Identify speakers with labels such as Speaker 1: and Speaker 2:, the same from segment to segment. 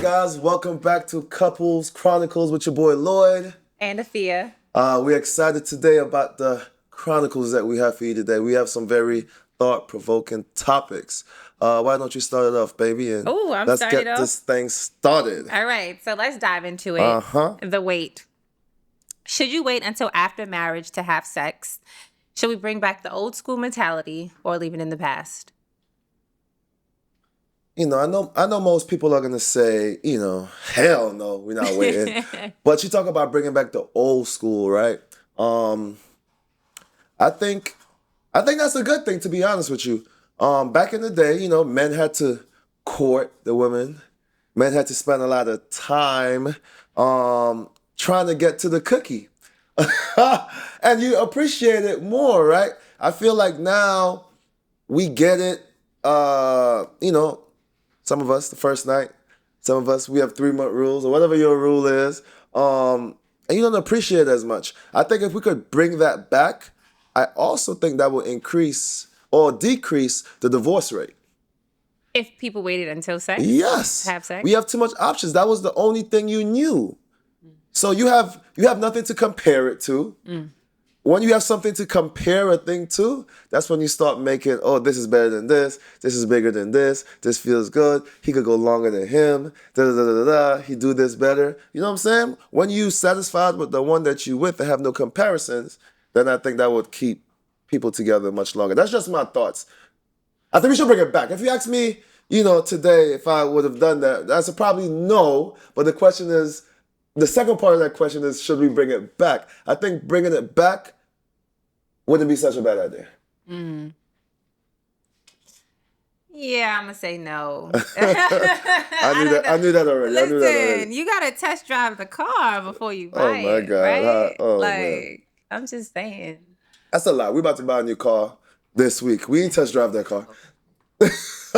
Speaker 1: guys? Welcome back to Couples Chronicles with your boy Lloyd.
Speaker 2: And Afiya.
Speaker 1: We're excited today about the Chronicles that we have for you today. We have some very thought-provoking topics. Why don't you start it off, baby? And let's get this thing started.
Speaker 2: All right, so let's dive into it. The wait. Should you wait until after marriage to have sex? Should we bring back the old school mentality or leave it in the past?
Speaker 1: I know most people are gonna say, hell no, we're not waiting. But you talk about bringing back the old school, right? I think that's a good thing, to be honest with you. Back in the day, men had to court the women. Men had to spend a lot of time trying to get to the cookie. And you appreciate it more, right? I feel like now we get it, some of us, the first night. Some of us, we have 3-month rules or whatever your rule is. And you don't appreciate it as much. I think if we could bring that back, I also think that will increase or decrease the divorce rate.
Speaker 2: If people waited until sex?
Speaker 1: Yes.
Speaker 2: To have sex?
Speaker 1: We have too much options. That was the only thing you knew. So you have nothing to compare it to. When you have something to compare a thing to, that's when you start making, oh, this is better than this is bigger than this feels good, he could go longer than him, he do this better. You know what I'm saying? When you satisfied with the one that you with and have no comparisons, then I think that would keep people together much longer. That's just my thoughts. I think we should bring it back. If you ask me, today, if I would have done that, that's a probably no, but the second part of that question is, should we bring it back? I think bringing it back wouldn't be such a bad idea.
Speaker 2: Yeah, I'm going to say no.
Speaker 1: I knew that already.
Speaker 2: Listen, you got to test drive the car before you buy it.
Speaker 1: Oh, my God.
Speaker 2: Right?
Speaker 1: Man.
Speaker 2: I'm just saying.
Speaker 1: That's a lot. We're about to buy a new car this week. We ain't test drive that car. That's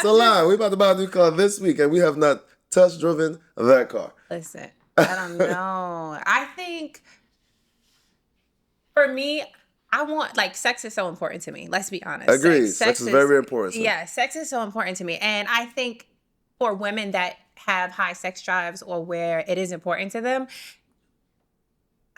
Speaker 1: a lie. We're about to buy a new car this week, and we have not test driven that car.
Speaker 2: Listen, I don't know. I think for me, sex is so important to me. Let's be honest.
Speaker 1: Agreed. Sex is very important.
Speaker 2: Yeah, sex is so important to me. And I think for women that have high sex drives or where it is important to them,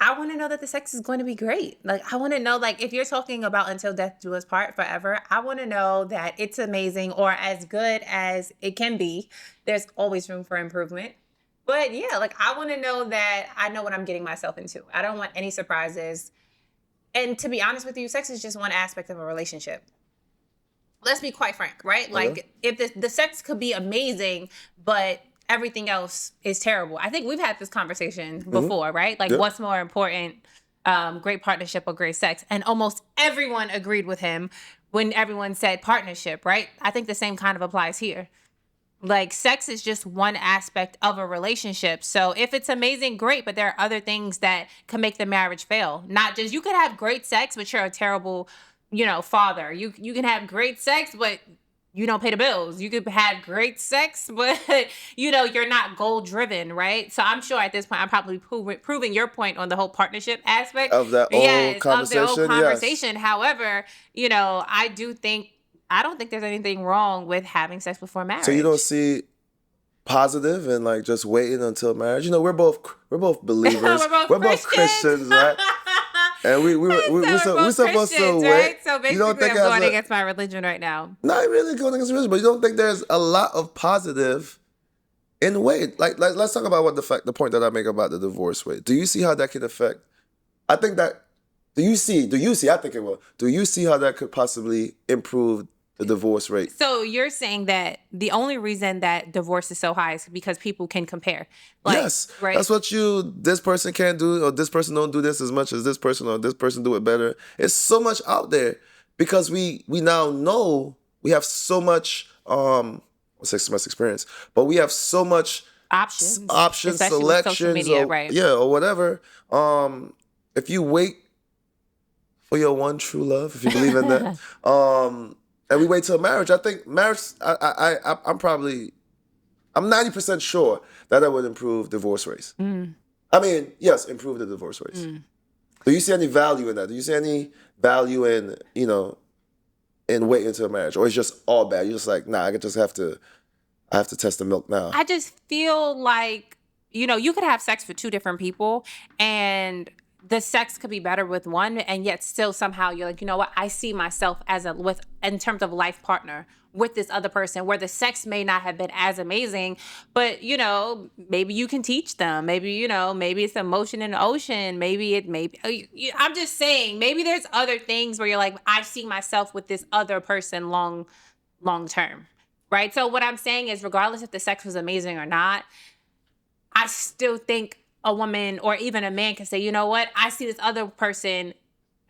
Speaker 2: I want to know that the sex is going to be great. I want to know, if you're talking about until death do us part forever, I want to know that it's amazing or as good as it can be. There's always room for improvement. But yeah, I want to know that I know what I'm getting myself into. I don't want any surprises. And to be honest with you, sex is just one aspect of a relationship. Let's be quite frank, right? If the sex could be amazing, but everything else is terrible. I think we've had this conversation before, right? What's more important, great partnership or great sex? And almost everyone agreed with him when everyone said partnership, right? I think the same kind of applies here. Sex is just one aspect of a relationship. So if it's amazing, great, but there are other things that can make the marriage fail. Not just, you could have great sex, but you're a terrible, father. You can have great sex, but you don't pay the bills. You could have great sex, but, you're not goal driven, right? So I'm sure at this point, I'm probably proving your point on the whole partnership aspect.
Speaker 1: Of that old conversation.
Speaker 2: Of the old conversation. Yes. However, I don't think there's anything wrong with having sex before marriage.
Speaker 1: So you don't see positive and just waiting until marriage? We're both believers.
Speaker 2: we're both
Speaker 1: Christians, right? And we're supposed to wait.
Speaker 2: Right? So basically, I'm going against my religion right now.
Speaker 1: Not really going against religion, but you don't think there's a lot of positive in wait? Let's talk about the point that I make about the divorce rate. Do you see how that could affect? I think that. Do you see? I think it will. Do you see how that could possibly improve the divorce rate?
Speaker 2: So you're saying that the only reason that divorce is so high is because people can compare.
Speaker 1: Yes. Right? That's what this person can't do, or this person don't do this as much as this person, or this person do it better. It's so much out there because we now know we have so much, experience, but we have so much options, selections, or whatever. If you wait for your one true love, if you believe in that, and we wait till marriage, I think marriage, I'm 90% sure that would improve divorce rates. I mean, yes, improve the divorce rates. Do you see any value in that? Do you see any value in, in waiting until marriage? Or it's just all bad? You're just like, nah, I just have to I have to test the milk now.
Speaker 2: I just feel like, you could have sex with two different people and the sex could be better with one, and yet still somehow you're like, you know what? I see myself as in terms of life partner with this other person, where the sex may not have been as amazing, but maybe you can teach them. Maybe, maybe it's emotion in the ocean. I'm just saying, maybe there's other things where you're like, I see myself with this other person long term. Right? So what I'm saying is, regardless if the sex was amazing or not, I still think a woman or even a man can say, you know what? I see this other person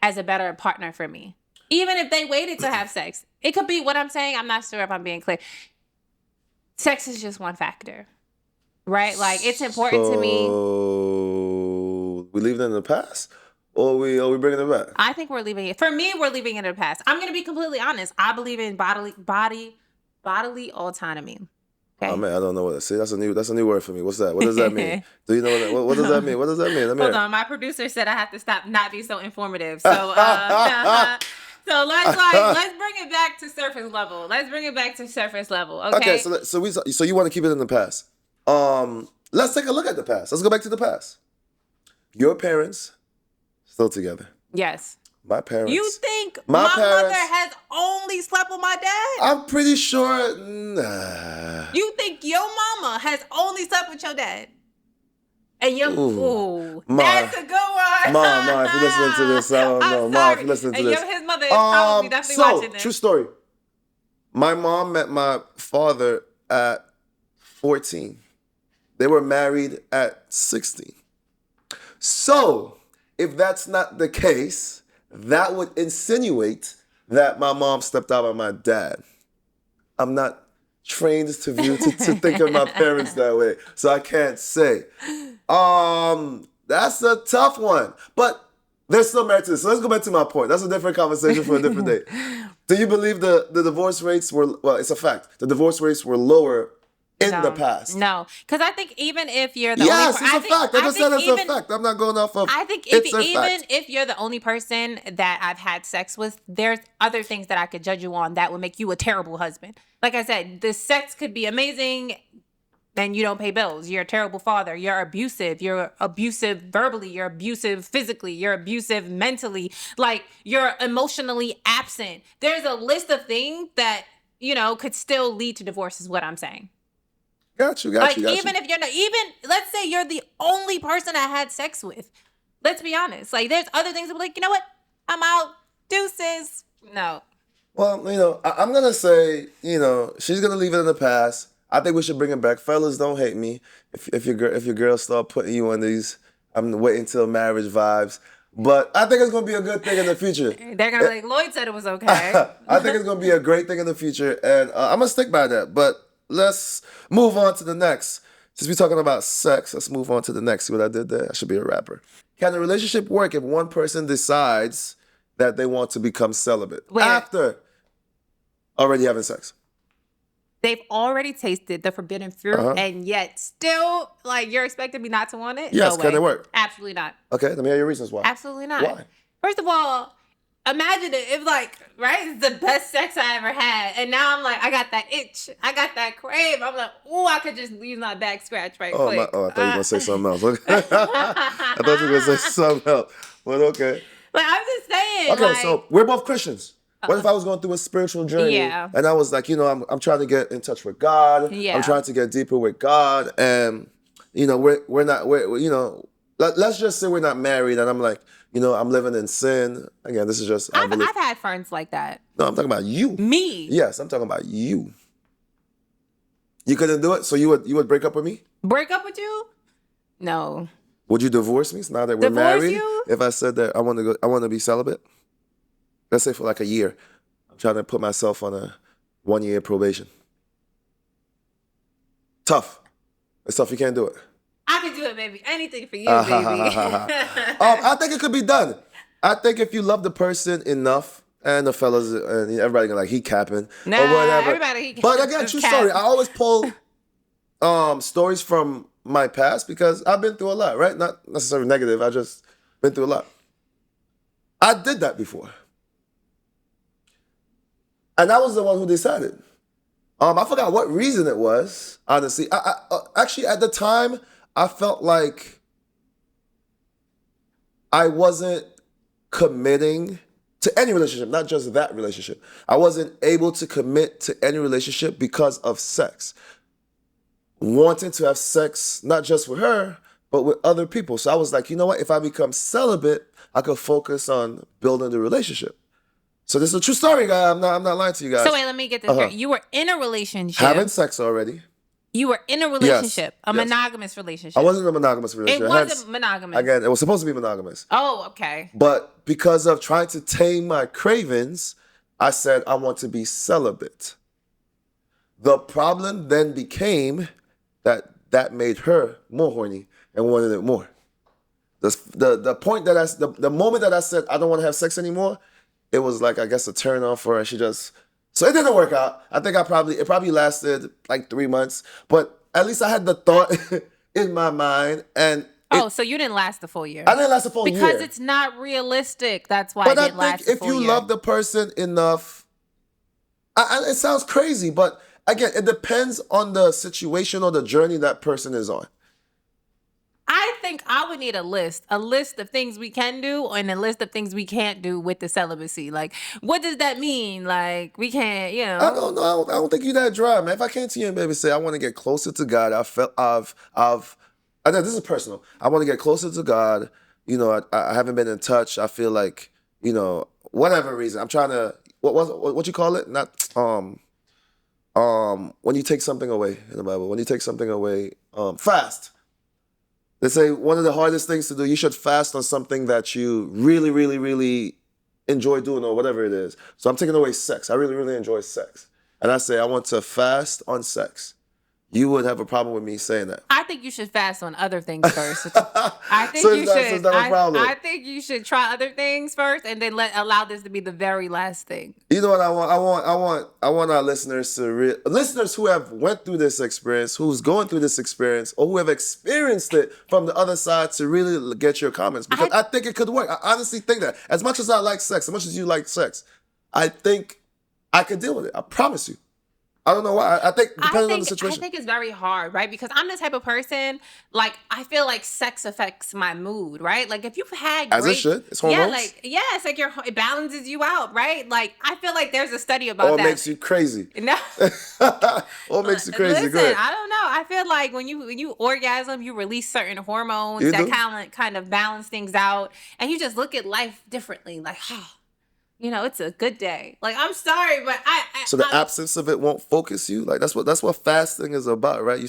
Speaker 2: as a better partner for me. Even if they waited to have sex. It could be what I'm saying. I'm not sure if I'm being clear. Sex is just one factor. Right? Like, it's important to me.
Speaker 1: So we leave it in the past? Or we bringing it back?
Speaker 2: I think we're leaving it. For me, we're leaving it in the past. I'm going to be completely honest. I believe in bodily autonomy. Okay.
Speaker 1: Oh man, I don't know what to say. That's a new word for me. What's that? What does that mean? Do you know what does that mean? What does that mean?
Speaker 2: Hold on, my producer said I have to stop not be so informative. So so let's bring it back to surface level. Okay.
Speaker 1: Okay, so you want to keep it in the past. Let's take a look at the past. Let's go back to the past. Your parents still together.
Speaker 2: Yes.
Speaker 1: My parents.
Speaker 2: You think my mother has only slept with my dad?
Speaker 1: I'm pretty sure. Nah.
Speaker 2: You think your mama has only slept with your dad? And that's a good one.
Speaker 1: Mom, if you're listening to this, I don't know. Mom, if you're listening to this.
Speaker 2: His mother is probably definitely watching this.
Speaker 1: True story. My mom met my father at 14. They were married at 16. So, if that's not the case, that would insinuate that my mom stepped out on my dad. I'm not trained to think of my parents that way, so I can't say. That's a tough one, but there's still merit to this. So let's go back to my point. That's a different conversation for a different day. Do you believe the divorce rates were? Well, it's a fact. The divorce rates were lower in the past.
Speaker 2: No, because I think even if you're the only person...
Speaker 1: Yes, it's a fact. I just said it's a fact. I'm not going off of...
Speaker 2: I think if you're the only person that I've had sex with, there's other things that I could judge you on that would make you a terrible husband. Like I said, the sex could be amazing and you don't pay bills. You're a terrible father. You're abusive. You're abusive verbally. You're abusive physically. You're abusive mentally. Like, you're emotionally absent. There's a list of things that, could still lead to divorce is what I'm saying.
Speaker 1: Got you.
Speaker 2: If you're not, let's say you're the only person I had sex with. Let's be honest. Like, there's other things that be like, you know what? I'm out. Deuces. No.
Speaker 1: Well, I'm going to say, she's going to leave it in the past. I think we should bring it back. Fellas, don't hate me. If your girl start putting you on these, I'm waiting till marriage vibes. But I think it's going to be a good thing in the future.
Speaker 2: They're going to be like, Lloyd said it was okay.
Speaker 1: I think it's going to be a great thing in the future. And I'm going to stick by that. But let's move on to the next. Since we're talking about sex, let's move on to the next. See what I did there? I should be a rapper. Can a relationship work if one person decides that they want to become celibate after already having sex?
Speaker 2: They've already tasted the forbidden fruit, and yet still, you're expecting me not to want it?
Speaker 1: Yes,
Speaker 2: no
Speaker 1: can it work?
Speaker 2: Absolutely not.
Speaker 1: Okay, let me hear your reasons why.
Speaker 2: Absolutely not.
Speaker 1: Why?
Speaker 2: First of all, imagine it if it's the best sex I ever had, and now I'm like, I got that itch, I got that crave. I'm like, I could just use my back scratch quick.
Speaker 1: I thought you were gonna say something else. I thought you were gonna say something else. But okay.
Speaker 2: I'm just saying.
Speaker 1: Okay, so we're both Christians. What if I was going through a spiritual journey and I was like, I'm trying to get in touch with God. Yeah. I'm trying to get deeper with God, and let's just say we're not married, and I'm like, I'm living in sin. Again, this is just...
Speaker 2: I've had friends like that.
Speaker 1: No, I'm talking about you.
Speaker 2: Me?
Speaker 1: Yes, I'm talking about you. You couldn't do it? So you would break up with me?
Speaker 2: Break up with you? No.
Speaker 1: Would you divorce me now that we're married? You? If I said that I want to be celibate? Let's say for a year. I'm trying to put myself on a 1-year probation. Tough. It's tough. You can't do it.
Speaker 2: I can do it, baby. Anything for you, baby.
Speaker 1: I think it could be done. I think if you love the person enough, and the fellas and everybody gonna he capping or whatever.
Speaker 2: Everybody he
Speaker 1: But again, true story. I always pull stories from my past because I've been through a lot, right? Not necessarily negative. I just been through a lot. I did that before. And I was the one who decided, I forgot what reason it was. Honestly, actually at the time I felt like I wasn't committing to any relationship, not just that relationship. I wasn't able to commit to any relationship because of sex. Wanting to have sex, not just with her, but with other people. So I was like, you know what? If I become celibate, I could focus on building the relationship. So this is a true story, guy. I'm not lying to you guys.
Speaker 2: So wait, let me get this straight. You were in a relationship.
Speaker 1: Having sex already.
Speaker 2: You were in a relationship, a monogamous relationship.
Speaker 1: I wasn't in a monogamous relationship.
Speaker 2: It wasn't monogamous.
Speaker 1: Again, it was supposed to be monogamous.
Speaker 2: Oh, okay.
Speaker 1: But because of trying to tame my cravings, I said I want to be celibate. The problem then became that made her more horny and wanted it more. The point that the moment that I said I don't want to have sex anymore, it was like, I guess, a turn on for her. So it didn't work out. I think it probably lasted like 3 months, but at least I had the thought in my mind. And
Speaker 2: so you didn't last the full year.
Speaker 1: I didn't last the full year
Speaker 2: because it's not realistic. That's why. But I think
Speaker 1: if you love the person enough, it sounds crazy, but again, it depends on the situation or the journey that person is on.
Speaker 2: I think I would need a list of things we can do and a list of things we can't do with the celibacy. Like, what does that mean? Like, we can't, you know.
Speaker 1: I don't know. I don't think you're that dry, man. If I came to you and baby say, I want to get closer to God, I know this is personal. I want to get closer to God. You know, I haven't been in touch. I feel like, you know, whatever reason, I'm trying to, what you call it? Not, when you take something away in the Bible, when you take something away, fast. They say one of the hardest things to do, you should fast on something that you really, really, really enjoy doing or whatever it is. So I'm taking away sex. I really, really enjoy sex. And I say, I want to fast on sex. You would have a problem with me saying that.
Speaker 2: I think you should fast on other things first. I think you should. I think you should try other things first, and then allow this to be the very last thing.
Speaker 1: You know what I want? I want our listeners to listeners who have went through this experience, who's going through this experience, or who have experienced it from the other side, to really get your comments, because I think it could work. I honestly think that. As much as I like sex, as much as you like sex, I think I could deal with it. I promise you. I don't know why. I think depending on the situation.
Speaker 2: I think it's very hard, right? Because I'm the type of person, like, I feel like sex affects my mood, right? Like, if you've had
Speaker 1: As it should. It's hormones.
Speaker 2: It's like it balances you out, right? Like, I feel like there's a study about that.
Speaker 1: Or it makes you crazy.
Speaker 2: No.
Speaker 1: Or it makes you crazy.
Speaker 2: Listen, I don't know. I feel like when you orgasm, you release certain hormones that kind of balance things out. And you just look at life differently. Like, you know, it's a good day. Like, I'm sorry, but
Speaker 1: So the absence of it won't focus you. Like, that's what fasting is about, right?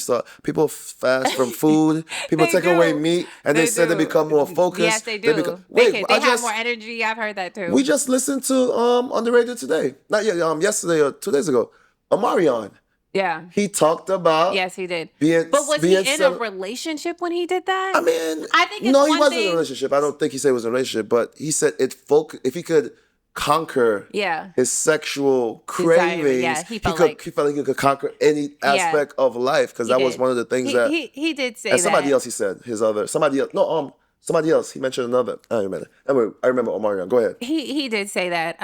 Speaker 1: People fast from food. People take away meat, and they say they become more focused.
Speaker 2: Yes, they do. They have more energy. I've heard that too.
Speaker 1: We just listened to on the radio today, not yet, yesterday or 2 days ago, Omarion.
Speaker 2: Yeah.
Speaker 1: He talked about.
Speaker 2: Yes, he did. But was he in a relationship when he did that?
Speaker 1: I mean,
Speaker 2: I think
Speaker 1: no, he wasn't in a relationship. I don't think he said it was a relationship, but he said if he could conquer his sexual cravings, he felt like he could conquer any aspect of life, because that was one of the things that
Speaker 2: he did say.
Speaker 1: And somebody else, he said somebody else. He mentioned another. I remember Omarion. Go ahead.
Speaker 2: He did say that.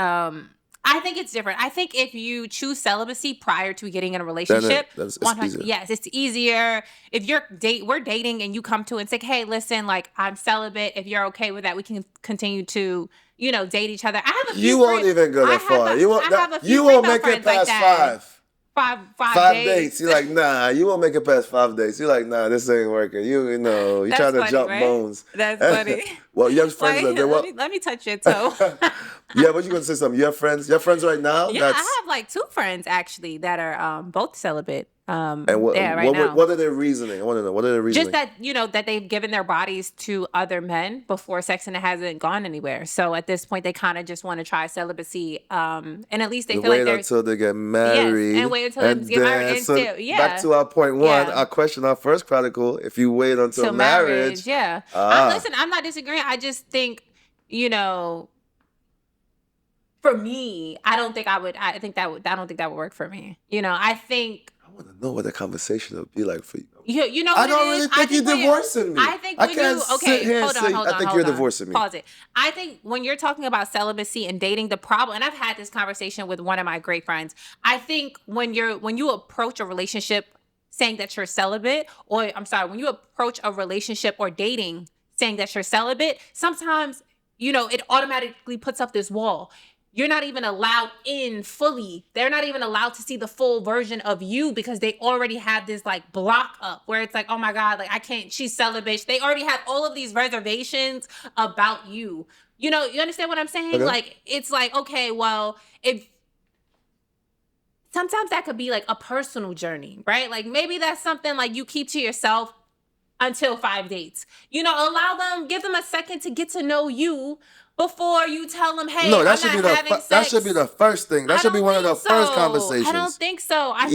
Speaker 2: I think it's different. I think if you choose celibacy prior to getting in a relationship,
Speaker 1: it's easier.
Speaker 2: Yes, it's easier. If we're dating and you come to and say, hey, listen, like, I'm celibate. If you're okay with that, we can continue to, you know, date each other. I have a few
Speaker 1: You won't even go that far. You won't make it past five dates. You're like, nah, you won't make it past 5 dates. You're like, nah, this ain't working. You know, you're trying to jump bones.
Speaker 2: That's funny.
Speaker 1: Well, you have friends
Speaker 2: let me touch your toe.
Speaker 1: Yeah, but you gonna say something. You have friends right now?
Speaker 2: Yeah, I have like 2 friends actually that are both celibate.
Speaker 1: And what are their reasoning? I want to know, what are their reasoning?
Speaker 2: Just that, you know, that they've given their bodies to other men before sex and it hasn't gone anywhere. So at this point, they kind of just want to try celibacy. And at least they feel like
Speaker 1: wait until they get married.
Speaker 2: Yes, and wait until they get married. And still,
Speaker 1: back to our point one, our question, our first chronicle. If you wait until marriage,
Speaker 2: listen, I'm not disagreeing. I just think, you know, for me, I don't think that would work for me. You know, I think
Speaker 1: want to know what the conversation would be like for you.
Speaker 2: You know
Speaker 1: I
Speaker 2: what
Speaker 1: don't
Speaker 2: it is?
Speaker 1: really think you're divorcing me.
Speaker 2: I think
Speaker 1: I
Speaker 2: when
Speaker 1: can't
Speaker 2: you
Speaker 1: sit here and
Speaker 2: hold
Speaker 1: say,
Speaker 2: on,
Speaker 1: I think you're divorcing me.
Speaker 2: Pause it. I think when you're talking about celibacy and dating, the problem, and I've had this conversation with one of my great friends. I think when you approach a relationship saying that you're celibate, or I'm sorry, when you approach a relationship or dating saying that you're celibate, sometimes, it automatically puts up this wall. You're not even allowed in fully. They're not even allowed to see the full version of you because they already have this like block up where it's like, oh my God, like I can't, she's celibate. They already have all of these reservations about you. You understand what I'm saying?
Speaker 1: Okay.
Speaker 2: Like, it's like, okay, well, if sometimes that could be like a personal journey, right? Like maybe that's something like you keep to yourself until 5 dates. Give them a second to get to know you before you tell them, hey,
Speaker 1: No,
Speaker 2: that
Speaker 1: should be the first thing. That should be one of the first conversations.
Speaker 2: I don't think so. I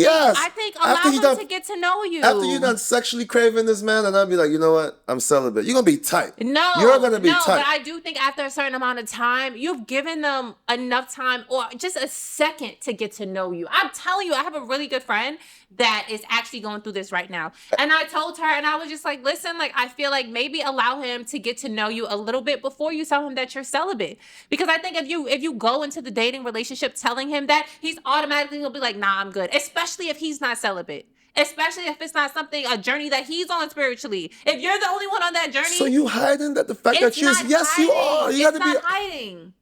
Speaker 2: think
Speaker 1: After
Speaker 2: allow them to get to know you.
Speaker 1: After you're done sexually craving this man, and I'll be like, you know what? I'm celibate. You're going to be tight. You're going to be tight.
Speaker 2: But I do think after a certain amount of time, you've given them enough time or just a second to get to know you. I'm telling you, I have a really good friend that is actually going through this right now. And I told her, and I was just like, listen, like, I feel like maybe allow him to get to know you a little bit before you tell him that you're celibate. Because I think if you go into the dating relationship telling him that, he's automatically going to be like, nah, I'm good. Especially if he's not celibate. Especially if it's not a journey that he's on spiritually. If you're the only one on that journey.
Speaker 1: So you hiding that the fact that you're, yes, you are. You got to be.
Speaker 2: It's not hiding.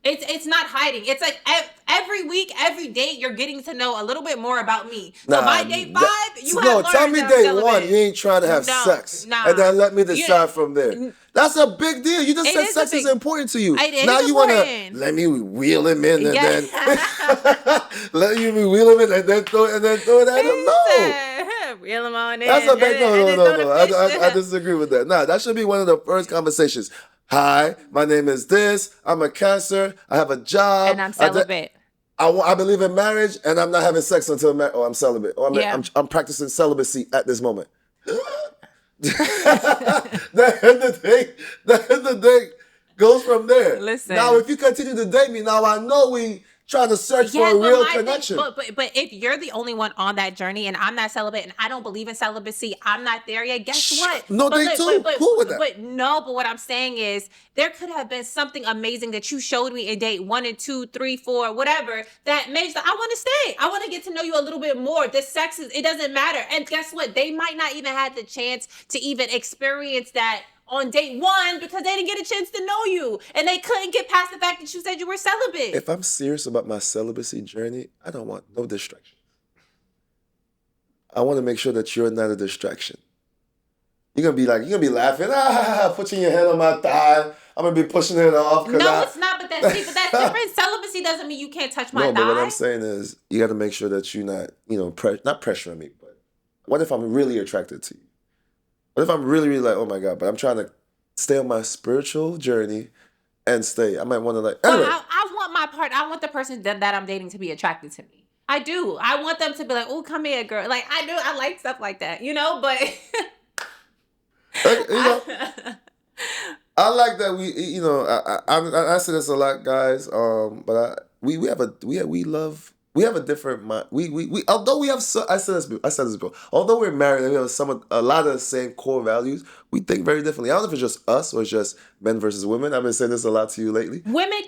Speaker 2: It's not hiding. It's like every week, every date, you're getting to know a little bit more about me. So by day 5,
Speaker 1: tell me day 1, you ain't trying to have sex. And then let me decide from there. That's a big deal. You just said sex is important to you. Now you want to let me wheel him in and then let you wheel him in and then throw it at him. No.
Speaker 2: Reel him on in.
Speaker 1: That's a big no. I disagree with that. Nah, that should be one of the first conversations. Hi, my name is this. I'm a Cancer. I have a job.
Speaker 2: And I'm celibate.
Speaker 1: I believe in marriage, and I'm not having sex until I'm celibate. Or I'm practicing celibacy at this moment. the thing goes from there.
Speaker 2: Listen.
Speaker 1: Now, if you continue to date me, now I know we trying to search for a real connection.
Speaker 2: But if you're the only one on that journey and I'm not celibate and I don't believe in celibacy, I'm not there yet, guess what?
Speaker 1: No, they too. Cool with that.
Speaker 2: But what I'm saying is there could have been something amazing that you showed me in date 1 and 2, 3, 4, whatever, that makes I want to stay. I want to get to know you a little bit more. The sex it doesn't matter. And guess what? They might not even have the chance to even experience that on date 1 because they didn't get a chance to know you and they couldn't get past the fact that you said you were celibate.
Speaker 1: If I'm serious about my celibacy journey, I don't want no distraction. I want to make sure that you're not a distraction. You're gonna be laughing, putting your hand on my thigh. I'm gonna be pushing it off.
Speaker 2: No, it's not, but that's different. Celibacy doesn't mean you can't touch my thigh.
Speaker 1: No, but what I'm saying is you gotta make sure that you're not, not pressuring me, but what if I'm really attracted to you? What if I'm really, really like, oh my God, but I'm trying to stay on my spiritual journey and stay. I might want to anyway.
Speaker 2: Well, I want my part. I want the person that I'm dating to be attracted to me. I do. I want them to be like, oh, come here, girl. Like, I do. I like stuff like that, but.
Speaker 1: I like that I say this a lot, guys. But we have a different mind. We although we have I said this before. Although we're married and we have a lot of the same core values, we think very differently. I don't know if it's just us or it's just men versus women. I've been saying this a lot to you lately.
Speaker 2: Women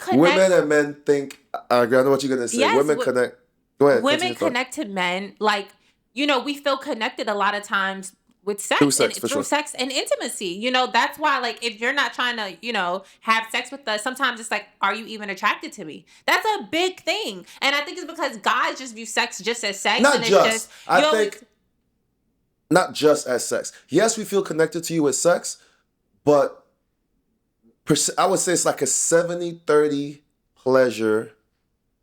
Speaker 1: and men think. I know what you're gonna say.
Speaker 2: Yes,
Speaker 1: women connect. Go ahead.
Speaker 2: Women connect to men like we feel connected a lot of times with sex, through sex and intimacy. That's why, like, if you're not trying to, have sex with us, sometimes it's like, are you even attracted to me? That's a big thing. And I think it's because guys just view sex just as sex.
Speaker 1: Not just as sex. Yes, we feel connected to you with sex, but I would say it's like a 70-30 pleasure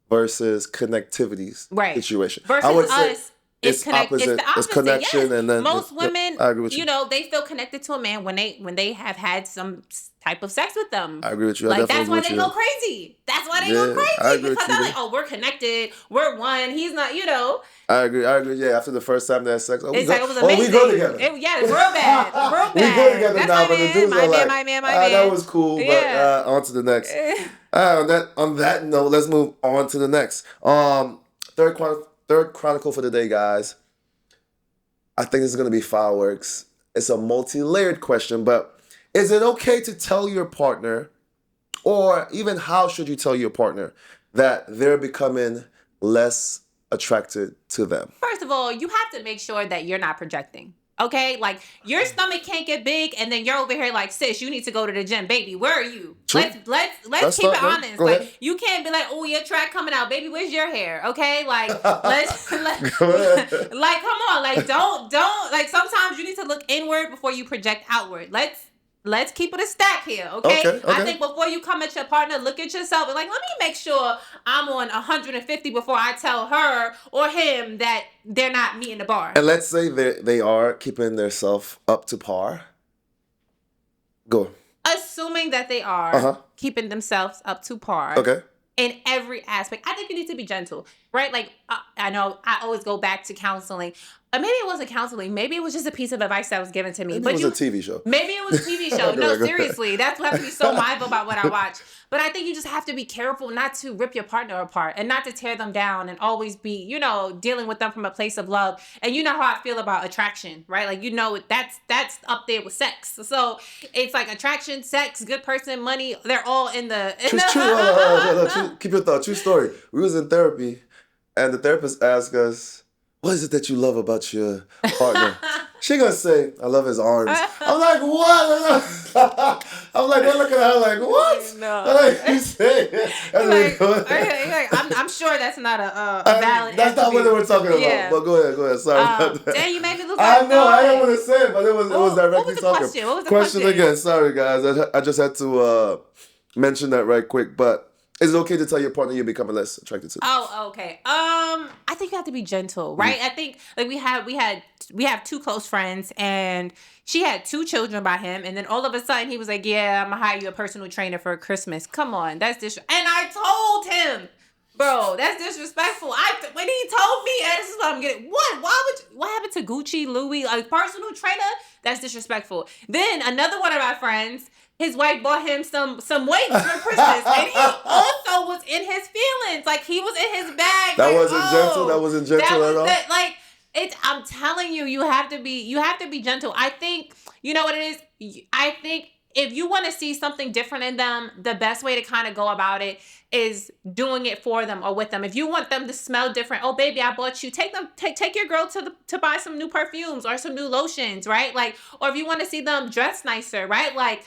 Speaker 1: versus connectivity situation.
Speaker 2: Versus
Speaker 1: I would say
Speaker 2: us. It's the opposite.
Speaker 1: It's connection, yes. And then
Speaker 2: most women,
Speaker 1: I agree with you.
Speaker 2: They feel connected to a man when they have had some type of sex with them.
Speaker 1: I agree with you.
Speaker 2: Like that's why they go crazy. That's why they go crazy because they're like, oh, we're connected, we're one. He's not,
Speaker 1: I agree. Yeah, after the first time they had sex,
Speaker 2: it was amazing.
Speaker 1: We go together.
Speaker 2: It's real bad.
Speaker 1: We go together
Speaker 2: that's
Speaker 1: now, but the dudes are like,
Speaker 2: my man.
Speaker 1: That was cool.
Speaker 2: Yeah.
Speaker 1: But on to the next. On that note, let's move on to the next. third chronicle for the day, guys. I think this is going to be fireworks. It's a multi-layered question, but is it okay to tell your partner, or even how should you tell your partner that they're becoming less attracted to them?
Speaker 2: First of all, you have to make sure that you're not projecting. Okay, like your stomach can't get big, and then you're over here like, sis, you need to go to the gym, baby. Where are you?
Speaker 1: True.
Speaker 2: Let's keep it honest.
Speaker 1: Go
Speaker 2: like
Speaker 1: ahead.
Speaker 2: you can't be like, oh, your track coming out, baby. Where's your hair? Okay, like let's like come on, like don't like sometimes you need to look inward before you project outward. Let's keep it a stack here, okay? I think before you come at your partner, look at yourself and like, let me make sure I'm on 150 before I tell her or him that they're not meeting the bar.
Speaker 1: And let's say they are keeping themselves up to par. Go.
Speaker 2: Assuming that they are keeping themselves up to par.
Speaker 1: Okay.
Speaker 2: In every aspect. I think you need to be gentle, right? Like, I know I always go back to counseling. Maybe it wasn't counseling. Maybe it was just a piece of advice that was given to me.
Speaker 1: Maybe it was a TV show.
Speaker 2: Maybe it was a TV show. No, seriously. That's why I have to be so mindful about what I watch. But I think you just have to be careful not to rip your partner apart and not to tear them down and always be, dealing with them from a place of love. And you know how I feel about attraction, right? Like, that's up there with sex. So it's like attraction, sex, good person, money. They're all in the...
Speaker 1: True. Keep your thought. True story. We was in therapy and the therapist asked us, what is it that you love about your partner? She gonna say, I love his arms. I'm like, what? I'm like, we're looking at her like, what?
Speaker 2: No.
Speaker 1: Like, you say
Speaker 2: I'm sure that's not a valid
Speaker 1: That's not what they were talking about.
Speaker 2: Yeah.
Speaker 1: But go ahead. Sorry about that.
Speaker 2: Damn, you made me look like
Speaker 1: I know, I didn't want to say it, but it was directly talking.
Speaker 2: What was the
Speaker 1: question again. Sorry, guys. I just had to mention that right quick. But is it okay to tell your partner you're becoming less attracted to?
Speaker 2: Oh, okay. I think you have to be gentle, right? I think like we have two close friends, and she had 2 children by him, and then all of a sudden he was like, "Yeah, I'm gonna hire you a personal trainer for Christmas." Come on, that's and I told him, bro, that's disrespectful. When he told me, this is what I'm getting. What happened to Gucci, Louis, a personal trainer? That's disrespectful. Then another one of my friends, his wife bought him some weights for Christmas, and he also was in his feelings. Like, he was in his bag.
Speaker 1: That wasn't gentle. That wasn't gentle at all.
Speaker 2: I'm telling you, you have to be gentle. I think, you know what it is? I think if you want to see something different in them, the best way to kind of go about it is doing it for them or with them. If you want them to smell different, oh baby, I bought you. Take your girl to buy some new perfumes or some new lotions, right? Like, or if you want to see them dress nicer, right? Like,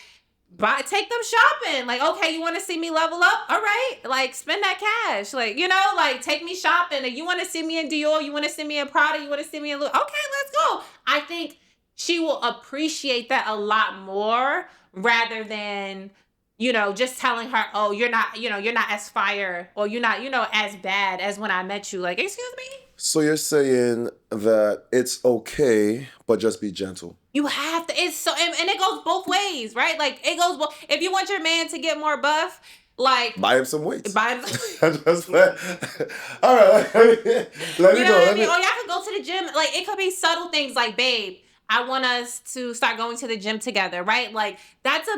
Speaker 2: take them shopping. Like, okay, you want to see me level up? All right. Like, spend that cash. Like, like, take me shopping. And you want to see me in Dior? You want to see me in Prada? You want to see me in Louis? Okay, let's go. I think she will appreciate that a lot more rather than, just telling her, oh, you're not as fire, or you're not, as bad as when I met you. Like, excuse me?
Speaker 1: So you're saying that it's okay, but just be gentle.
Speaker 2: You have to. It's so, and it goes both ways, right? Like, it goes both. If you want your man to get more buff, like,
Speaker 1: buy him some weights.
Speaker 2: Buy him.
Speaker 1: All right, let me go.
Speaker 2: Or y'all can go to the gym. Like, it could be subtle things, like, babe, I want us to start going to the gym together, right? Like, that's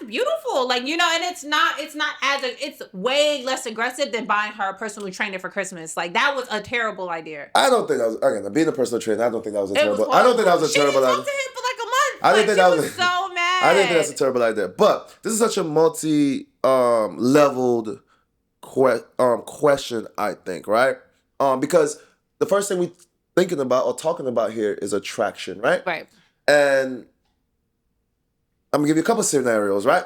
Speaker 2: beautiful. Like, and it's way less aggressive than buying her a personal trainer for Christmas. Like, that was a terrible idea.
Speaker 1: I don't think that was, again, being a personal trainer, I don't think that was a terrible idea.
Speaker 2: She didn't talk to him for like a month.
Speaker 1: I didn't think that was
Speaker 2: so mad.
Speaker 1: I didn't think that's a terrible idea. But this is such a leveled question, I think, right? Because the first thing we thinking about or talking about here is attraction, right?
Speaker 2: Right.
Speaker 1: And I'm gonna give you a couple scenarios, right?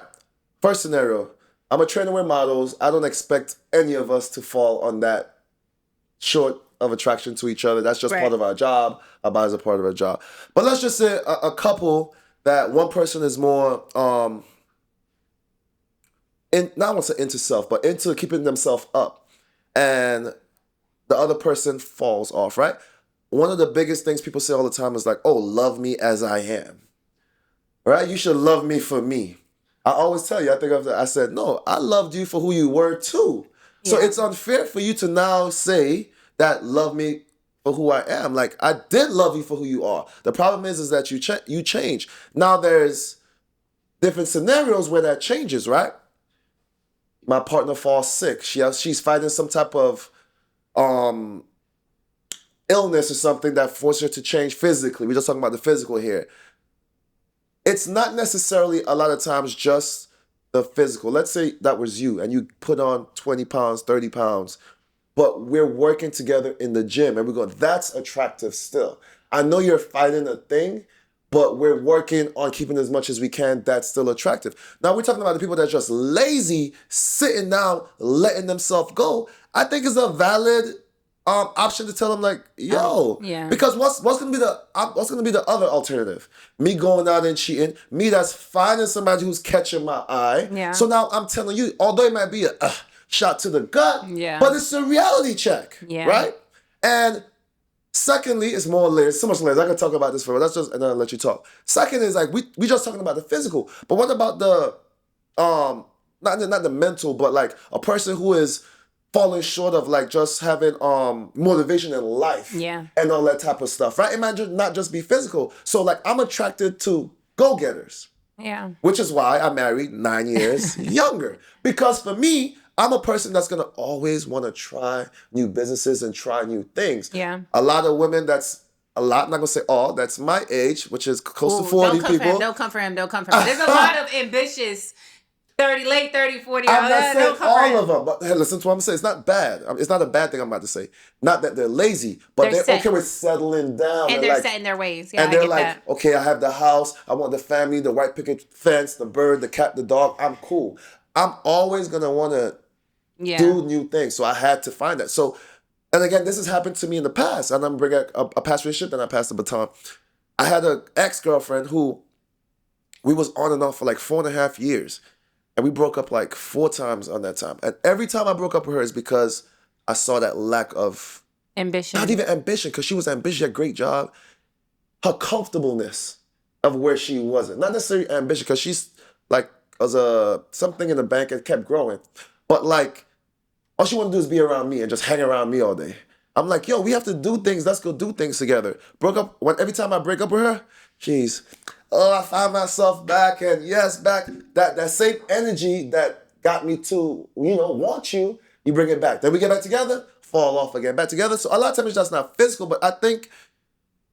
Speaker 1: First scenario, I'm a trainer with models. I don't expect any of us to fall on that short of attraction to each other. That's just part of our job. Our bodies are part of our job. But let's just say a couple that one person is more not want to say into self, but into keeping themselves up, and the other person falls off, right? One of the biggest things people say all the time is like, oh, love me as I am, right? You should love me for me. I always tell you, I said, no, I loved you for who you were too. Yeah. So it's unfair for you to now say that love me for who I am. Like, I did love you for who you are. The problem is that you change. Now there's different scenarios where that changes, right? My partner falls sick. She's fighting some type of illness or something that forces her to change physically. We're just talking about the physical here. It's not necessarily a lot of times just the physical. Let's say that was you and you put on 20 pounds, 30 pounds, but we're working together in the gym and we go, that's attractive still. I know you're fighting a thing, but we're working on keeping as much as we can. That's still attractive. Now we're talking about the people that are just lazy, sitting down, letting themselves go. I think is a valid option to tell them like, yo,
Speaker 2: yeah.
Speaker 1: because what's gonna be the other alternative? Me going out and cheating, me that's finding somebody who's catching my eye.
Speaker 2: Yeah.
Speaker 1: So now I'm telling you, although it might be a shot to the gut, but it's a reality check, right? And secondly, it's more layers, so much layers. I can talk about this forever. That's just, and then I'll let you talk. Second is like we just talking about the physical, but what about the not the mental, but like a person who is falling short of like just having motivation in life and all that type of stuff, right? It might not just be physical. So like I'm attracted to go-getters.
Speaker 2: Yeah.
Speaker 1: Which is why I married 9 years younger. Because for me, I'm a person that's gonna always want to try new businesses and try new things.
Speaker 2: Yeah.
Speaker 1: A lot of women that's I'm not gonna say all, that's my age, which is close to 40 people.
Speaker 2: Don't come for him. There's a lot of ambitious 30, late 30, 40.
Speaker 1: I'm not saying all of them, but hey, listen to what I'm saying. It's not bad. It's not a bad thing I'm about to say. Not that they're lazy, but they're okay with settling down.
Speaker 2: And they're
Speaker 1: like,
Speaker 2: set in their ways. Yeah,
Speaker 1: and they're like, okay, I have the house. I want the family, the white picket fence, the bird, the cat, the dog. I'm cool. I'm always going to want to do new things. So I had to find that. So, and again, this has happened to me in the past. And I'm bringing a past relationship, then I passed the baton. I had an ex-girlfriend who we was on and off for like 4.5 years. And we broke up like 4 times on that time. And every time I broke up with her is because I saw that lack of
Speaker 2: ambition.
Speaker 1: Not even ambition, because she was ambitious, she had a great job. Her comfortableness of where she wasn't. Not necessarily ambition, because she's like, was something in the bank and kept growing. But like, all she wanted to do is be around me and just hang around me all day. I'm like, yo, we have to do things. Let's go do things together. Every time I break up with her, she's, I find myself back and back. That same energy that got me to, want you bring it back. Then we get back together, fall off again, back together. So a lot of times that's not physical, but I think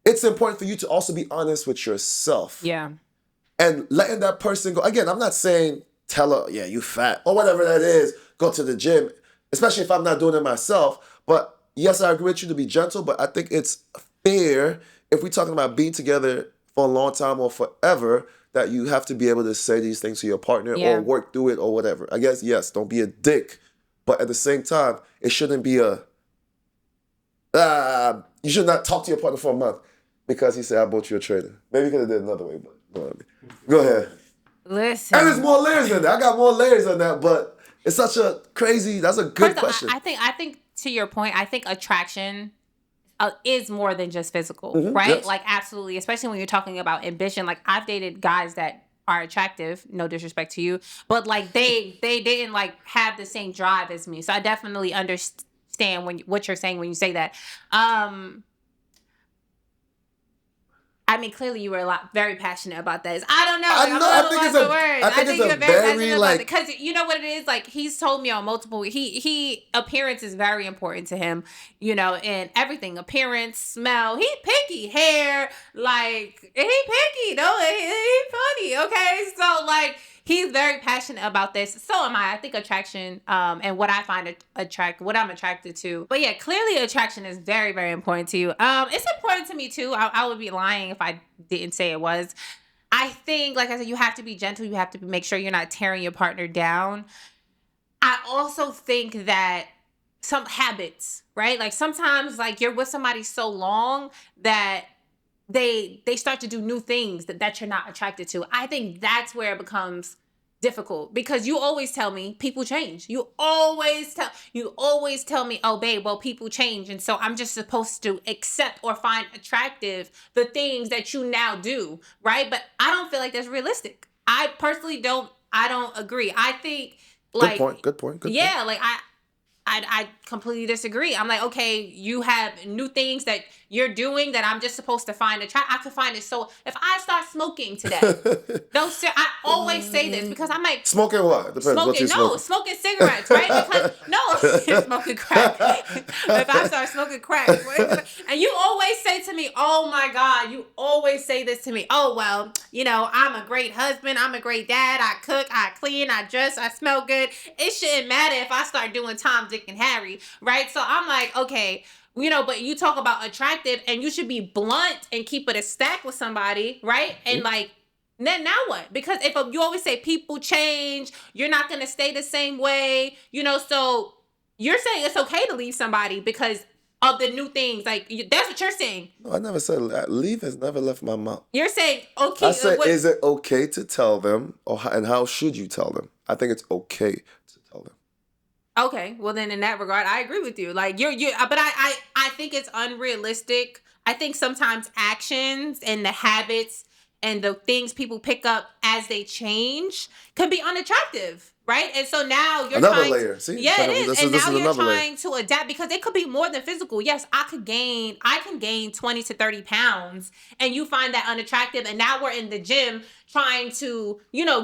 Speaker 1: it's important for you to also be honest with yourself.
Speaker 2: Yeah.
Speaker 1: And letting that person go. Again, I'm not saying tell her, yeah, you fat, or whatever that is, go to the gym, especially if I'm not doing it myself. But yes, I agree with you to be gentle, but I think it's fair if we're talking about being together for a long time or forever, that you have to be able to say these things to your partner or work through it or whatever. I guess, yes, don't be a dick. But at the same time, it shouldn't be you should not talk to your partner for a month because he said, I bought you a trailer. Maybe you could have did it another way, but you know what I mean. Go ahead.
Speaker 2: Listen.
Speaker 1: And there's more layers than that. I got more layers than that, but it's such a crazy, that's a good question.
Speaker 2: I think to your point, I think attraction is more than just physical, right?
Speaker 1: Yes.
Speaker 2: Like, absolutely, especially when you're talking about ambition. Like, I've dated guys that are attractive, no disrespect to you, but like they didn't like have the same drive as me. So I definitely understand what you're saying when you say that. I mean, clearly you were very passionate about this. I don't know. Like, I think you're very passionate about it. Because you know what it is? Like, he's told me on multiple, he appearance is very important to him, and everything. Appearance, smell. He picky. Hair, like, he picky. No, he funny, okay? So, like, he's very passionate about this. So am I. I think attraction, and what I find what I'm attracted to. But yeah, clearly attraction is very, very important to you. It's important to me too. I would be lying if I didn't say it was. I think, like I said, you have to be gentle. You have to make sure you're not tearing your partner down. I also think that some habits, right? Like sometimes, like you're with somebody so long that they start to do new things that you're not attracted to. I think that's where it becomes difficult, because you always tell me people change. You always tell me, oh babe, well, people change, and so I'm just supposed to accept or find attractive the things that you now do, right? But I don't feel like that's realistic. I personally don't agree. I think, like,
Speaker 1: good point.
Speaker 2: Yeah, like I completely disagree. I'm like, okay, you have new things that you're doing that I'm just supposed to find I could find it. So if I start smoking today, I always say this because I'm like,
Speaker 1: smoking what? Depends. What you smoking?
Speaker 2: Smoking cigarettes, right? Because smoking crack. If I start smoking crack, and you always say to me, oh my God, you always say this to me. Oh, well, I'm a great husband. I'm a great dad. I cook, I clean, I dress, I smell good. It shouldn't matter if I start doing Tom, Dick, and Harry, right? So I'm like, okay, but you talk about attractive and you should be blunt and keep it a stack with somebody, right? And like, then now what? Because if you always say people change, you're not going to stay the same way, so you're saying it's okay to leave somebody because of the new things. Like, that's what you're saying.
Speaker 1: No, I never said leave has never left my mouth.
Speaker 2: You're saying, okay.
Speaker 1: I said, is it okay to tell them and how should you tell them? I think it's okay to tell them.
Speaker 2: Okay, well then in that regard, I agree with you. Like but I think it's unrealistic. I think sometimes actions and the habits and the things people pick up as they change can be unattractive, right? And so now you're
Speaker 1: another layer. See?
Speaker 2: Yeah, it is. And now you're trying to adapt because it could be more than physical. Yes, I can gain 20 to 30 pounds and you find that unattractive. And now we're in the gym trying to,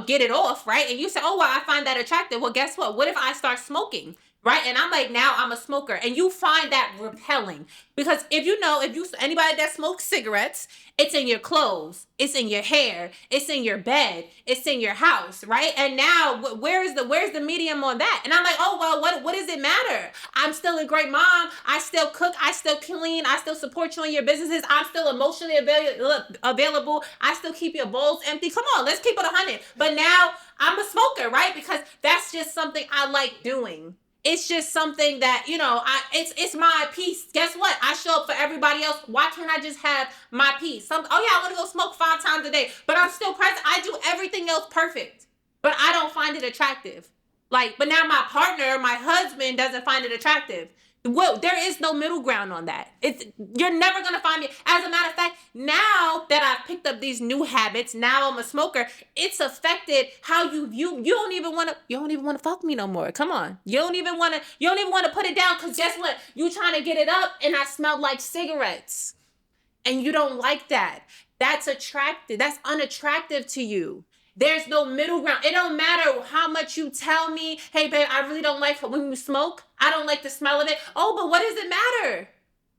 Speaker 2: get it off, right? And you say, oh, well, I find that attractive. Well, guess what? What if I start smoking? Right? And I'm like, now I'm a smoker. And you find that repelling. Because anybody that smokes cigarettes, it's in your clothes, it's in your hair, it's in your bed, it's in your house, right? And now where's the medium on that? And I'm like, oh, well, what does it matter? I'm still a great mom. I still cook. I still clean. I still support you in your businesses. I'm still emotionally available. I still keep your bowls empty. Come on, let's keep it 100. But now I'm a smoker, right? Because that's just something I like doing. It's just something that, it's my piece. Guess what? I show up for everybody else. Why can't I just have my piece? I want to go smoke 5 times a day, but I'm still present. I do everything else perfect, but I don't find it attractive. But now my partner, my husband doesn't find it attractive. Well, there is no middle ground on that. You're never gonna find me. As a matter of fact, now that I've picked up these new habits, now I'm a smoker. It's affected how you view. You don't even want to fuck me no more. Come on, you don't even want to put it down. Cause guess what? You trying to get it up, and I smell like cigarettes, and you don't like that. That's attractive. That's unattractive to you. There's no middle ground. It don't matter how much you tell me, hey, babe, I really don't like when you smoke. I don't like the smell of it. Oh, but what does it matter?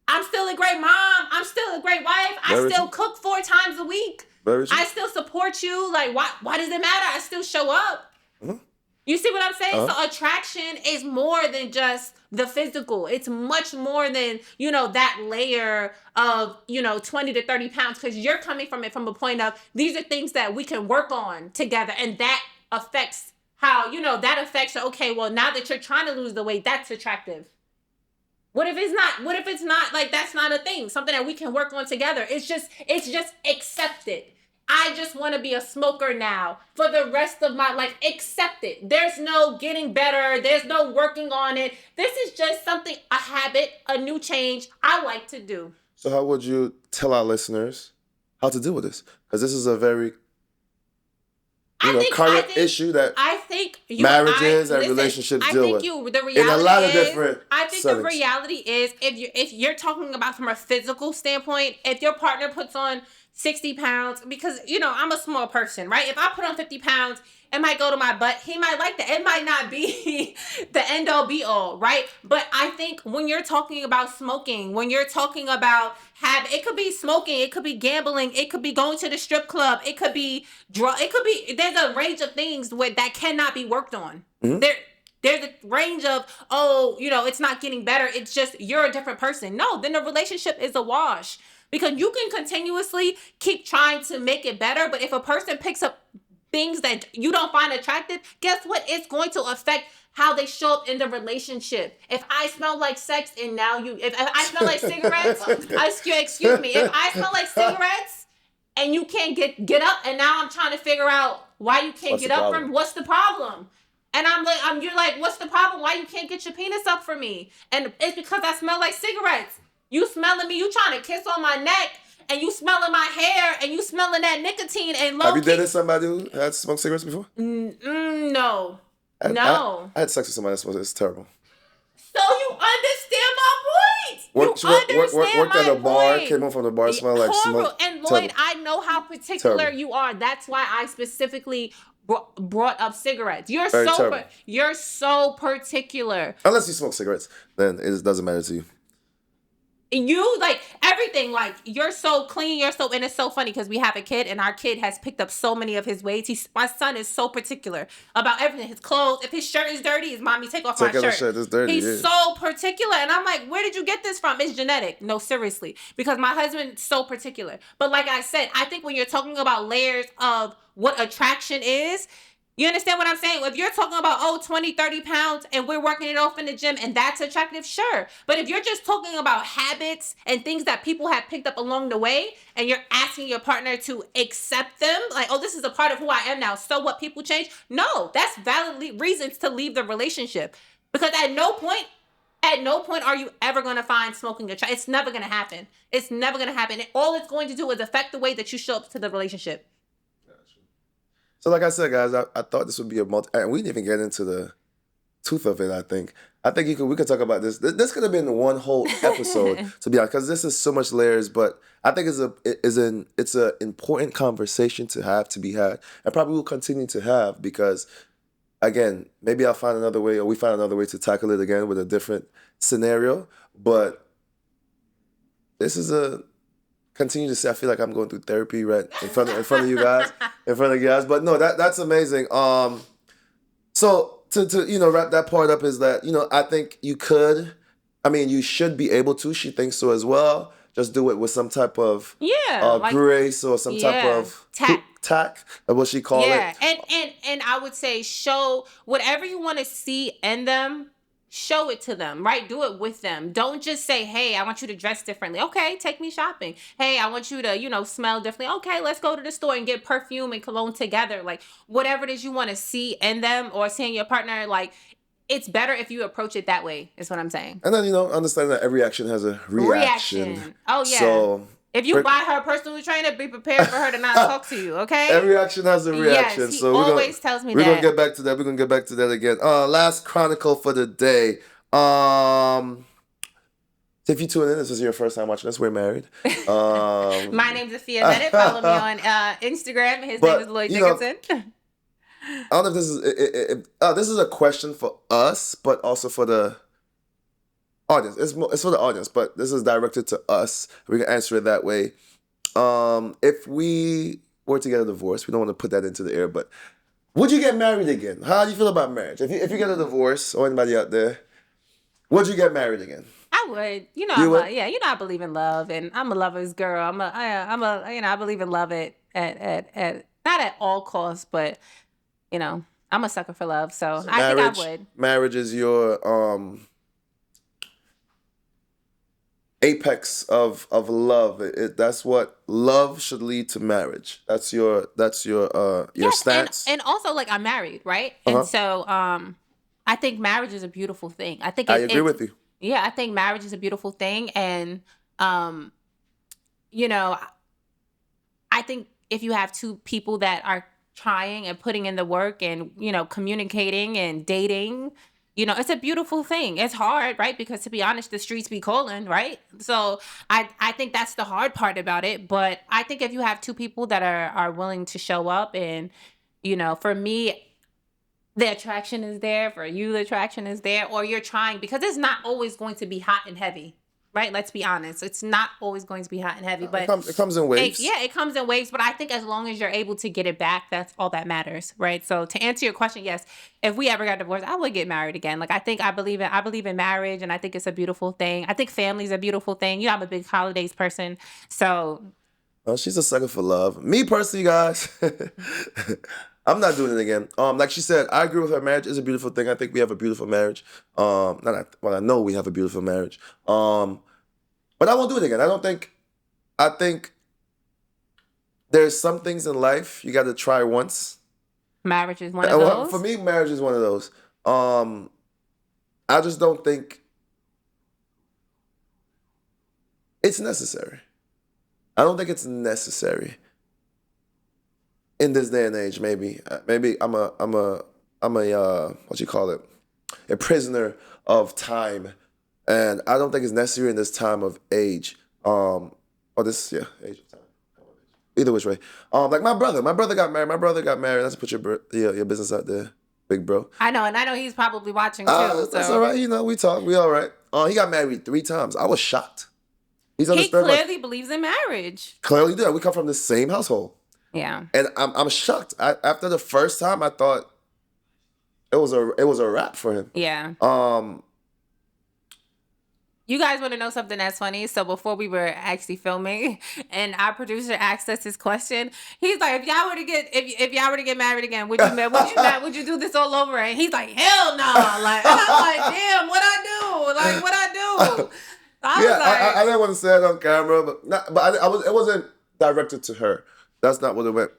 Speaker 2: I'm still a great mom. I'm still a great wife. I still cook 4 times a week. I still support you. Like, why does it matter? I still show up. Mm-hmm. You see what I'm saying? So attraction is more than just the physical. It's much more than, that layer of, 20 to 30 pounds, because you're coming from it from a point of these are things that we can work on together. And that affects okay, well, now that you're trying to lose the weight, that's attractive. What if it's not like that's not a thing, something that we can work on together? It's just accepted. I just want to be a smoker now for the rest of my life. Accept it. There's no getting better. There's no working on it. This is just something, a habit, a new change I like to do.
Speaker 1: So how would you tell our listeners how to deal with this? Because this is a very current issue that marriages and relationships deal with.
Speaker 2: The reality
Speaker 1: in a lot of different
Speaker 2: settings. The reality is if you're talking about from a physical standpoint, if your partner puts on 60 pounds, because, I'm a small person, right? If I put on 50 pounds, it might go to my butt. He might like that. It might not be the end all be all, right? But I think when you're talking about smoking, when you're talking about it could be smoking, it could be gambling, it could be going to the strip club, it could be there's a range of things that cannot be worked on. Mm-hmm. There's a range of, it's not getting better. It's just you're a different person. No, then the relationship is a wash. Because you can continuously keep trying to make it better, but if a person picks up things that you don't find attractive, guess what? It's going to affect how they show up in the relationship. If I smell like sex and now if I smell like cigarettes, excuse me, if I smell like cigarettes and you can't get up, and now I'm trying to figure out why you can't get up from, what's the problem? And you're like, what's the problem? Why you can't get your penis up for me? And it's because I smell like cigarettes. You smelling me, you trying to kiss on my neck, and you smelling my hair, and you smelling that nicotine and low.
Speaker 1: Have you dated somebody who had smoked cigarettes before?
Speaker 2: No. No.
Speaker 1: I had sex with somebody that smoked. It's terrible.
Speaker 2: So you understand my point.
Speaker 1: Worked,
Speaker 2: You understand
Speaker 1: worked at
Speaker 2: my
Speaker 1: a bar,
Speaker 2: point.
Speaker 1: came home from the bar, smelled like
Speaker 2: Horrible.
Speaker 1: smoke.
Speaker 2: And Lloyd,
Speaker 1: Terrible.
Speaker 2: I know how particular
Speaker 1: Terrible.
Speaker 2: you are. That's why I specifically brought up cigarettes.
Speaker 1: Very terrible.
Speaker 2: You're so particular.
Speaker 1: Unless you smoke cigarettes, then it doesn't matter to you.
Speaker 2: You like everything, like you're so clean, and it's so funny because we have a kid and our kid has picked up so many of his ways. My son is so particular about everything. His clothes, if his shirt is dirty, his mommy take off my shirt.
Speaker 1: It's dirty.
Speaker 2: He's so particular, and I'm like, where did you get this from? It's genetic. No, seriously, because my husband's so particular. But like I said, I think when you're talking about layers of what attraction is, you understand what I'm saying? If you're talking about, 20, 30 pounds and we're working it off in the gym and that's attractive, sure. But if you're just talking about habits and things that people have picked up along the way and you're asking your partner to accept them, like, this is a part of who I am now, so what, people change? No, that's valid reasons to leave the relationship. Because at no point are you ever going to find smoking attractive. It's never going to happen. It's never going to happen. And all it's going to do is affect the way that you show up to the relationship.
Speaker 1: So like I said, guys, I thought this would be and we didn't even get into the tooth of it, I think. We could talk about this. This could have been one whole episode, to be honest, because this is so much layers, but I think it's an important conversation to be had, and probably will continue to have, because, again, maybe I'll find another way, or we find another way to tackle it again with a different scenario, but this is continue to say, I feel like I'm going through therapy right in front of you guys, But no, that's amazing. So to wrap that part up is that, I think you should be able to. She thinks so as well. Just do it with some type of grace or some type of tact, what she called it.
Speaker 2: Yeah, and I would say show whatever you want to see in them. Show it to them, right? Do it with them. Don't just say, hey, I want you to dress differently. Okay, take me shopping. Hey, I want you to, smell differently. Okay, let's go to the store and get perfume and cologne together. Like, whatever it is you want to see in them or see in your partner, like, it's better if you approach it that way, is what I'm saying.
Speaker 1: And then, understand that every action has a reaction.
Speaker 2: Oh, yeah.
Speaker 1: So
Speaker 2: if you buy her a personal trainer, be prepared for her to not talk to you, okay?
Speaker 1: Every action has a reaction.
Speaker 2: Yes, he always tells me that.
Speaker 1: We're going to get back to that. We're going to get back to that again. Last chronicle for the day. If you tune in, this is your first time watching us, we're married.
Speaker 2: My name's Afiya Bennett. Follow me on Instagram. His name is Lloyd Dickinson.
Speaker 1: I don't know if this is... this is a question for us, but also for the audience. It's for the audience, but this is directed to us. We can answer it that way. If we were to get a divorce, we don't want to put that into the air, but would you get married again? How do you feel about marriage? If you get a divorce, or anybody out there, would you get married again?
Speaker 2: I would. I believe in love, and I'm a lover's girl. I believe in love at not at all costs, but I'm a sucker for love, so I think I would.
Speaker 1: Marriage is your apex of love. That's what love should lead to marriage. That's your stance.
Speaker 2: And also, like, I'm married, right? Uh-huh. And so I think marriage is a beautiful thing. I agree
Speaker 1: with you.
Speaker 2: Yeah, I think marriage is a beautiful thing, and I think if you have two people that are trying and putting in the work and communicating and dating, it's a beautiful thing. It's hard, right? Because, to be honest, the streets be calling, right? So I think that's the hard part about it. But I think if you have two people that are willing to show up, and, for me, the attraction is there. For you, the attraction is there. Or you're trying, because it's not always going to be hot and heavy, right? Let's be honest. It's not always going to be hot and heavy. But
Speaker 1: it comes in waves.
Speaker 2: It comes in waves. But I think as long as you're able to get it back, that's all that matters, right? So to answer your question, yes, if we ever got divorced, I would get married again. Like, I believe in marriage, and I think it's a beautiful thing. I think family is a beautiful thing. I'm a big holidays person, so.
Speaker 1: Oh, she's a sucker for love. Me personally, guys, I'm not doing it again. Like she said, I agree with her. Marriage is a beautiful thing. I think we have a beautiful marriage. I know we have a beautiful marriage. But I won't do it again. I think there's some things in life you got to try once.
Speaker 2: Marriage is one of those?
Speaker 1: For me, marriage is one of those. I just don't think it's necessary. I don't think it's necessary. In this day and age, maybe I'm a what you call it? a prisoner of time, and I don't think it's necessary in this time of age. Or this, yeah, age of time. Either which way. Like my brother got married. My brother got married. Let's put your business out there, big bro.
Speaker 2: I know, and I know he's probably watching too.
Speaker 1: That's
Speaker 2: So
Speaker 1: all right. You know, we talk. We all right. He got married 3 times. I was shocked. He's on
Speaker 2: he
Speaker 1: his third wife.
Speaker 2: clearly believes in marriage.
Speaker 1: Clearly do. We come from the same household.
Speaker 2: Yeah.
Speaker 1: And I'm shocked. After the first time, I thought it was a wrap for him.
Speaker 2: Yeah. You guys want to know something that's funny? So before we were actually filming, and our producer asked us this question, he's like, "If y'all were to get married again, would you do this all over?" And he's like, "Hell no!" Like, and I'm like, "Damn, what I do? Like, what I do?"
Speaker 1: I didn't want to say it on camera, but it wasn't directed to her. That's not what it went.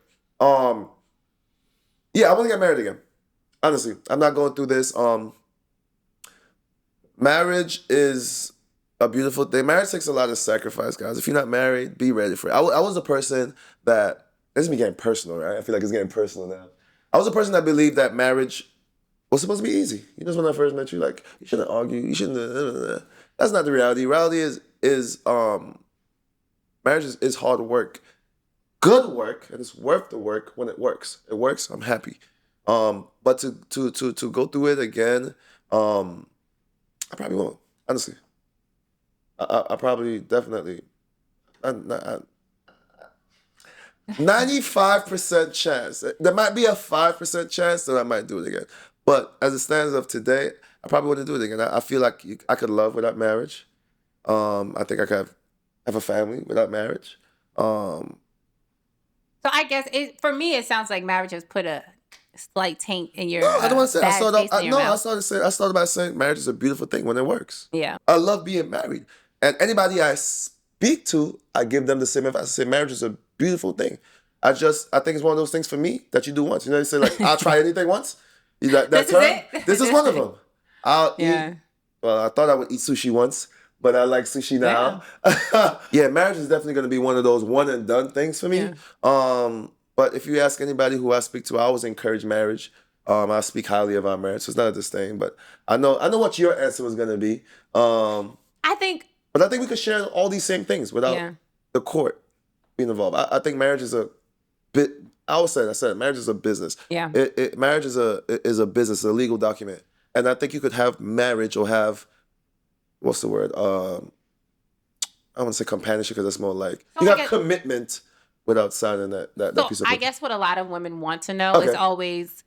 Speaker 1: Yeah, I want to get married again. Honestly, I'm not going through this. Marriage is a beautiful thing. Marriage takes a lot of sacrifice, guys. If you're not married, be ready for it. I was a person that, this is me getting personal, right? I feel like it's getting personal now. I was a person that believed that marriage was supposed to be easy. You know, when I first met you, like, you shouldn't argue, you shouldn't, that's not the reality. Reality is marriage is hard work. Good work, and it's worth the work when it works. It works, I'm happy. But to go through it again, I probably won't. Honestly, I probably definitely. 95% chance. There might be a 5% chance that I might do it again. But as it stands of today, I probably wouldn't do it again. I feel like I could love without marriage. I think I could have a family without marriage.
Speaker 2: So I guess for me, it sounds like marriage has put a slight taint in your.
Speaker 1: No, I don't want to say. I
Speaker 2: I
Speaker 1: started by saying marriage is a beautiful thing when it works.
Speaker 2: Yeah.
Speaker 1: I love being married, and anybody I speak to, I give them the same advice. I say marriage is a beautiful thing. I think it's one of those things for me that you do once. You know, you say like, I'll try anything once. This is one of them. I'll eat. Well, I thought I would eat sushi once, but I like sushi now. Yeah, marriage is definitely going to be one of those one and done things for me. Yeah. But if you ask anybody who I speak to, I always encourage marriage. I speak highly of our marriage, so it's not a disdain. But I know what your answer was going to be.
Speaker 2: I think
Speaker 1: we could share all these same things without the court being involved. I think marriage is a bit. I said marriage is a business. Yeah. Marriage is a business, a legal document, and I think you could have marriage or have, what's the word? I want to say companionship because that's more like you have commitment without signing that piece of paper.
Speaker 2: I guess what a lot of women want to know is always,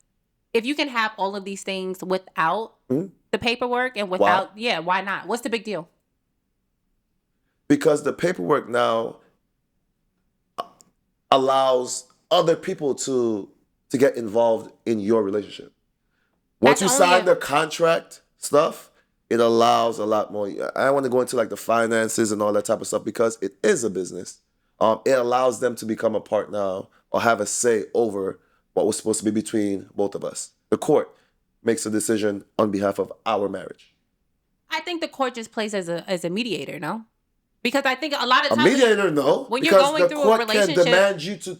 Speaker 2: if you can have all of these things without the paperwork and without, why not? What's the big deal?
Speaker 1: Because the paperwork now allows other people to get involved in your relationship. Once you sign the contract stuff, it allows a lot more. I want to go into like the finances and all that type of stuff because it is a business. It allows them to become a part now or have a say over what was supposed to be between both of us. The court makes a decision on behalf of our marriage.
Speaker 2: I think the court just plays as a mediator, no? Because I think a lot of times...
Speaker 1: A mediator, no.
Speaker 2: When you're going through a relationship...
Speaker 1: the court can demand you to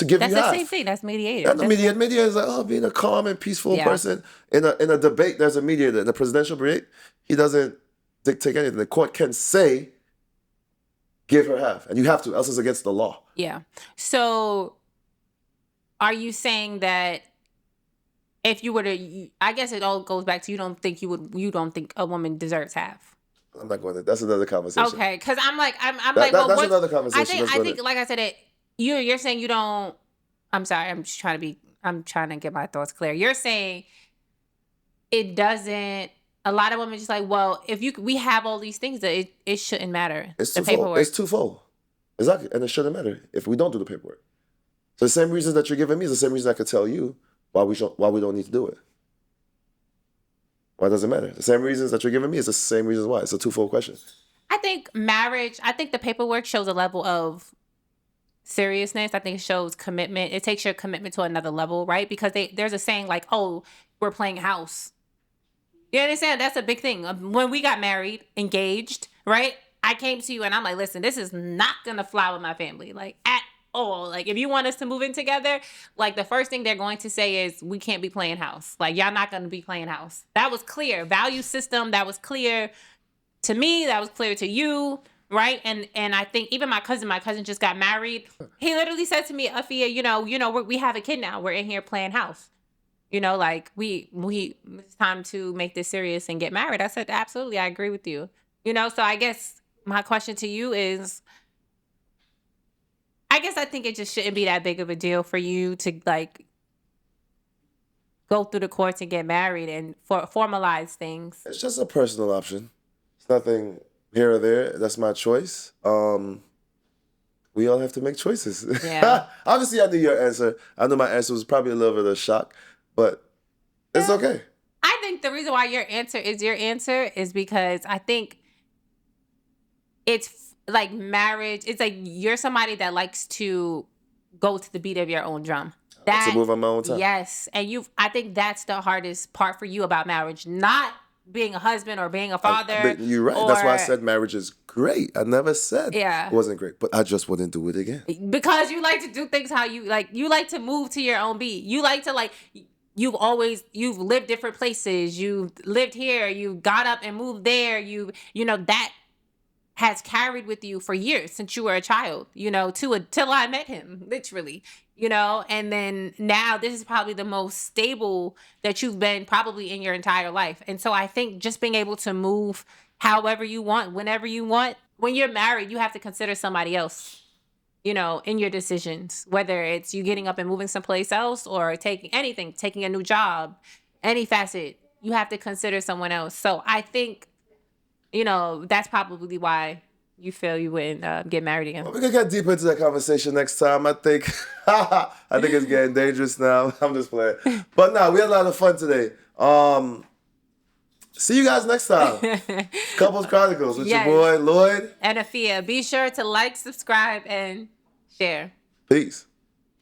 Speaker 1: give you half.
Speaker 2: That's the same thing. That's mediator.
Speaker 1: Yeah, mediator is like, being a calm and peaceful person. In a debate, there's a mediator. In a presidential debate, he doesn't dictate anything. The court can say, give her half. And you have to, else it's against the law.
Speaker 2: Yeah. So are you saying that if you were to... I guess it all goes back to you don't think a woman deserves half.
Speaker 1: I'm not going to. That's another conversation.
Speaker 2: Okay, because I'm like,
Speaker 1: that's another conversation.
Speaker 2: I think, like I said, you're saying you don't. I'm sorry. I'm trying to get my thoughts clear. You're saying it doesn't. A lot of women just like, well, if we have all these things, that it shouldn't matter.
Speaker 1: It's twofold. It's twofold. Exactly, and it shouldn't matter if we don't do the paperwork. So the same reasons that you're giving me is the same reason I could tell you why we don't need to do it. Why does it matter? The same reasons that you're giving me is the same reasons why. It's a twofold question.
Speaker 2: I think the paperwork shows a level of seriousness. I think it shows commitment. It takes your commitment to another level, right? Because there's a saying like, oh, we're playing house. You understand? That's a big thing. When we got married, engaged, right? I came to you and I'm like, listen, this is not going to fly with my family. Like, at all. Like, if you want us to move in together, like, the first thing they're going to say is, we can't be playing house. Like, y'all not going to be playing house. That was clear. Value system, that was clear to me. That was clear to you, right? And I think even my cousin just got married. He literally said to me, Afiya, we have a kid now. We're in here playing house. Like, it's time to make this serious and get married. I said, absolutely, I agree with you. So I guess my question to you is, I think it just shouldn't be that big of a deal for you to, like, go through the courts and get married and formalize things.
Speaker 1: It's just a personal option. It's nothing here or there. That's my choice. We all have to make choices.
Speaker 2: Yeah.
Speaker 1: Obviously, I knew your answer. I know my answer was probably a little bit of a shock, but it's okay.
Speaker 2: I think the reason why your answer is because I think it's like marriage. It's like you're somebody that likes to go to the beat of your own drum.
Speaker 1: To move on my own time.
Speaker 2: Yes. And I think that's the hardest part for you about marriage. Not being a husband or being a father.
Speaker 1: You're right. That's why I said marriage is great. I never said it wasn't great, but I just wouldn't do it again.
Speaker 2: Because you like to do things how you like. You like to move to your own beat. You like to, like, you've lived different places. You've lived here. You got up and moved there. That has carried with you for years since you were a child, till I met him, literally, and then now this is probably the most stable that you've been probably in your entire life. And so I think just being able to move however you want, whenever you want, when you're married, you have to consider somebody else, in your decisions, whether it's you getting up and moving someplace else or taking a new job, any facet, you have to consider someone else. So I think, that's probably why you feel you wouldn't get married again.
Speaker 1: Well, we're going to get deeper into that conversation next time. I think it's getting dangerous now. I'm just playing. But no, we had a lot of fun today. See you guys next time. Couples Chronicles with your boy, Lloyd.
Speaker 2: And Afiya. Be sure to like, subscribe, and share.
Speaker 1: Peace.